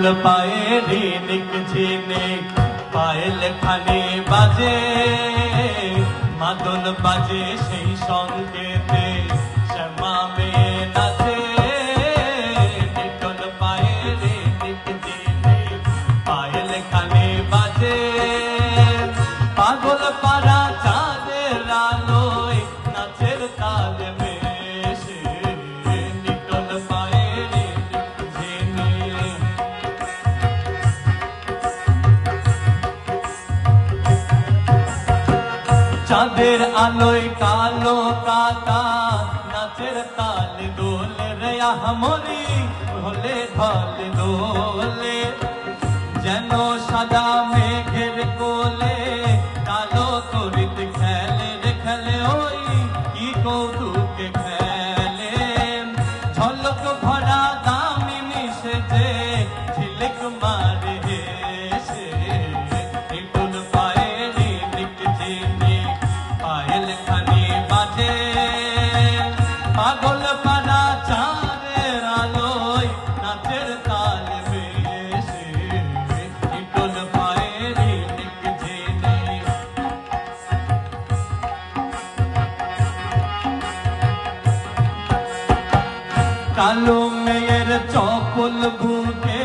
पाए रीनिक झीने पायल खाने बाजे मादल बाजे সেই সংকেতে শ্যামা মেয়ে নাচে নিটল পায়ে রিনিক ঝিনে পায়েল খানে বাজে পাগল পারা চাঁদের আলোয় নাচের তালে মেশে নিটল পায়ে রিনিক ঝিনে চাঁদের আলোয় কালো কাতা নাচের তালে দোলে রে আহমরি ঢলে ঢলে দোলে যেন সাদা মেঘের কোলে কালো তরিত খেলে রে খেলে ওই কি কৌতুকে খেলে ঝলক ভরা দামি মিশে যে ঝিলিক মারে হেসে নিটল পায়ে রিনিক ঝিনে পায়েল খানে বাজে পাগল পারা চাঁদের আলোয় নাচের তাল বেশে নিটল পায়ে রিনিক ঝিনে কালো মেয়ের চপল বুকে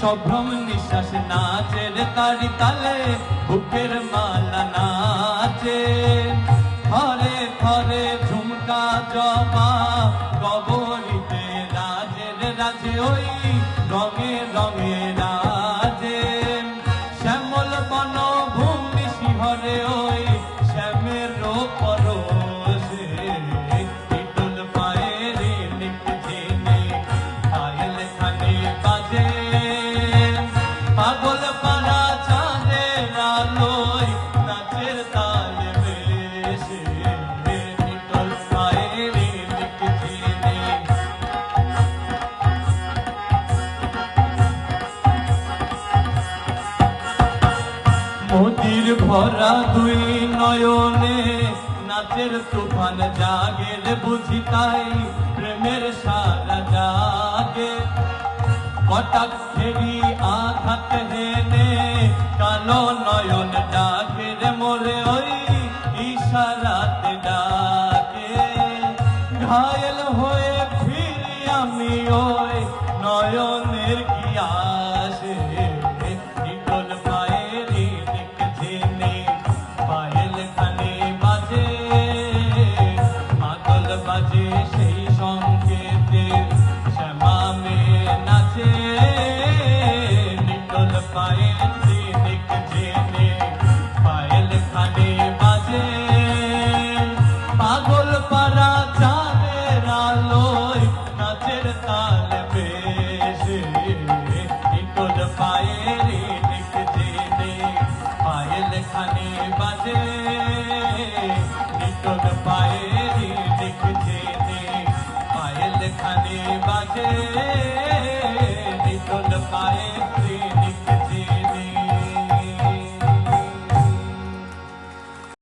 সভ্রম নিঃশ্বাস নাচের তারি তালে বুকের মালা নাচে থরে থরে ঝুমকা জবা কবরিতে রাজের রাজে ওই রঙে রঙে রাজে শ্যামল বন ভূমি শিহরে ওই শ্যামের পরশে নিটল পায়ে রিনিক ঝিনে পায়েল খানে বাজে পাগল পারা চাঁদের আলোয় নাচের তালে বেশে নিটল পায়ে রিনিক ঝিনে মোদির ভরা দুই নয়নে নাচের তুফান জাগের বুঝি তাই প্রেমের সারা জাগে কটাক্ষেরি আঘাত হেনে কালো নয়ন ডাকের মোরে ওই ইশারাতে ডাকে ঘায়েল হয়ে ফিরি আমি ওই নয়নের কি আসে নিটল পায়ে রিনিক ঝিনে পায়েল খানে বাজে মাদল বাজে সেই সংকেতে শ্যামা মেয়ে নাচে নিটল পায়ে রিনিক ঝিনে পায়েল খানে বাজে পাগল পারা চাঁদের আলোয় নাচের তাল বেশে নিটল পায়ে রিনিক ঝিনে পায়েল খানে বাজে নিটল পায়ে রিনিক ঝিনে পায়েল খানে বাজে